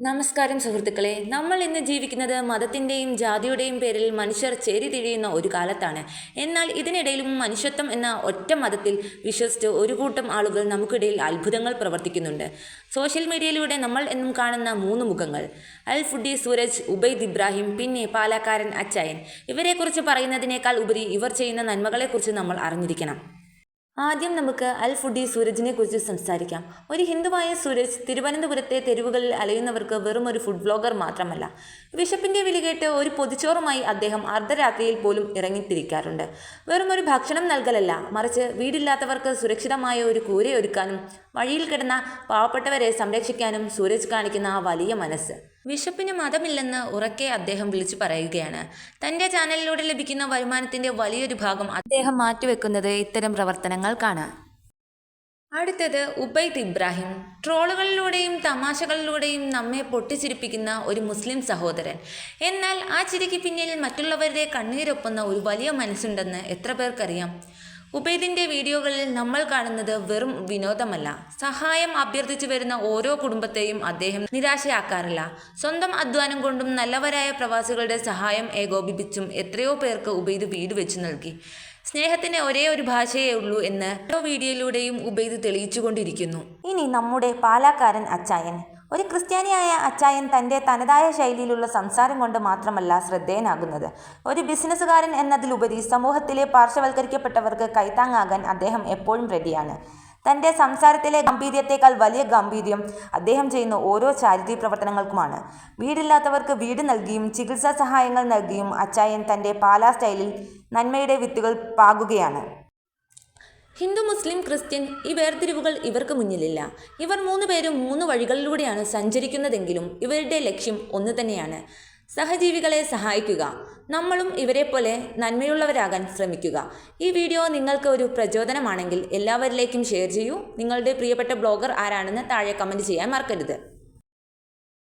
നമസ്കാരം സുഹൃത്തുക്കളെ, നമ്മൾ ഇന്ന് ജീവിക്കുന്നത് മതത്തിൻ്റെയും ജാതിയുടെയും പേരിൽ മനുഷ്യർ ചേരിതിരിയുന്ന ഒരു കാലത്താണ്. എന്നാൽ ഇതിനിടയിലും മനുഷ്യത്വം എന്ന ഒറ്റ മതത്തിൽ വിശ്വസിച്ച് ഒരു കൂട്ടം ആളുകൾ നമുക്കിടയിൽ അത്ഭുതങ്ങൾ പ്രവർത്തിക്കുന്നുണ്ട്. സോഷ്യൽ മീഡിയയിലൂടെ നമ്മൾ എന്നും കാണുന്ന മൂന്ന് മുഖങ്ങൾ: അൽ ഫുഡി സൂരജ്, ഉബൈദ് ഇബ്രാഹിം, പിന്നെ പാലക്കാരൻ അച്ചായൻ. ഇവരെക്കുറിച്ച് പറയുന്നതിനേക്കാൾ ഉപരി ഇവർ ചെയ്യുന്ന നന്മകളെക്കുറിച്ച് നമ്മൾ അറിഞ്ഞിരിക്കണം. ആദ്യം നമുക്ക് അൽ ഫുഡി സൂരജിനെ കുറിച്ച് സംസാരിക്കാം. ഒരു ഹിന്ദുവായ സൂരജ് തിരുവനന്തപുരത്തെ തെരുവുകളിൽ അലയുന്നവർക്ക് വെറും ഒരു ഫുഡ് വ്ലോഗർ മാത്രമല്ല. വിശപ്പിന്റെ വിളി കേട്ട് ഒരു പൊതിച്ചോറുമായി അദ്ദേഹം അർദ്ധരാത്രിയിൽ പോലും ഇറങ്ങിത്തിരിക്കാറുണ്ട്. വെറും ഒരു ഭക്ഷണം നൽകലല്ല, മറിച്ച് വീടില്ലാത്തവർക്ക് സുരക്ഷിതമായ ഒരു കൂരയൊരുക്കാനും വഴിയിൽ കിടന്ന പാവപ്പെട്ടവരെ സംരക്ഷിക്കാനും സൂരജ് കാണിക്കുന്ന ആ വലിയ മനസ്സ്. വിശപ്പിന് മതമില്ലെന്ന് ഉറക്കെ അദ്ദേഹം വിളിച്ചു പറയുകയാണ്. തൻ്റെ ചാനലിലൂടെ ലഭിക്കുന്ന വരുമാനത്തിൻ്റെ വലിയൊരു ഭാഗം അദ്ദേഹം മാറ്റിവെക്കുന്നത് ഇത്തരം പ്രവർത്തനങ്ങൾക്കാണ്. അടുത്തത് ഉബൈദ് ഇബ്രാഹിം. ട്രോളുകളിലൂടെയും തമാശകളിലൂടെയും നമ്മെ പൊട്ടിച്ചിരിപ്പിക്കുന്ന ഒരു മുസ്ലിം സഹോദരൻ. എന്നാൽ ആ ചിരിക്ക് പിന്നിൽ മറ്റുള്ളവരുടെ കണ്ണീരൊപ്പുന്ന ഒരു വലിയ മനസ്സുണ്ടെന്ന് എത്ര പേർക്കറിയാം? ഉബൈദിൻ്റെ വീഡിയോകളിൽ നമ്മൾ കാണുന്നത് വെറും വിനോദമല്ല, സഹായം അഭ്യർത്ഥിച്ചു വരുന്ന ഓരോ കുടുംബത്തെയും അദ്ദേഹം നിരാശയാക്കാറില്ല. സ്വന്തം അധ്വാനം കൊണ്ടും നല്ലവരായ പ്രവാസികളുടെ സഹായം ഏകോപിപ്പിച്ചും എത്രയോ പേർക്ക് ഉബൈദ് വീട് വെച്ചു നൽകി. സ്നേഹത്തിന് ഒരേ ഒരു ഭാഷയേ ഉള്ളൂ എന്ന് ഓരോ വീഡിയോയിലൂടെയും ഉബൈദ് തെളിയിച്ചുകൊണ്ടിരിക്കുന്നു. ഇനി നമ്മുടെ പാലക്കാരൻ അച്ചായൻ. ഒരു ക്രിസ്ത്യാനിയായ അച്ചായൻ തൻ്റെ തനതായ ശൈലിയിലുള്ള സംസാരം കൊണ്ട് മാത്രമല്ല ശ്രദ്ധേയനാകുന്നത്. ഒരു ബിസിനസ്സുകാരൻ എന്നതിലുപരി സമൂഹത്തിലെ പാർശ്വവൽക്കരിക്കപ്പെട്ടവർക്ക് കൈത്താങ്ങാകാൻ അദ്ദേഹം എപ്പോഴും റെഡിയാണ്. തൻ്റെ സംസാരത്തിലെ ഗാംഭീര്യത്തേക്കാൾ വലിയ ഗാംഭീര്യം അദ്ദേഹം ചെയ്യുന്ന ഓരോ ചാരിറ്റി പ്രവർത്തനങ്ങൾക്കുമാണ്. വീടില്ലാത്തവർക്ക് വീട് നൽകിയും ചികിത്സാ സഹായങ്ങൾ നൽകിയും അച്ചായൻ തൻ്റെ പാലാ സ്റ്റൈലിൽ നന്മയുടെ വിത്തുകൾ പാകുകയാണ്. ഹിന്ദു, മുസ്ലിം, ക്രിസ്ത്യൻ ഈ വേർതിരിവുകൾ ഇവർക്ക് മുന്നിലില്ല. ഇവർ മൂന്നുപേരും മൂന്ന് വഴികളിലൂടെയാണ് സഞ്ചരിക്കുന്നതെങ്കിലും ഇവരുടെ ലക്ഷ്യം ഒന്നു തന്നെയാണ്: സഹജീവികളെ സഹായിക്കുക. നമ്മളും ഇവരെപ്പോലെ നന്മയുള്ളവരാകാൻ ശ്രമിക്കുക. ഈ വീഡിയോ നിങ്ങൾക്ക് ഒരു പ്രചോദനമാണെങ്കിൽ എല്ലാവരിലേക്കും ഷെയർ ചെയ്യൂ. നിങ്ങളുടെ പ്രിയപ്പെട്ട ബ്ലോഗർ ആരാണെന്ന് താഴെ കമൻറ്റ് ചെയ്യാൻ മറക്കരുത്.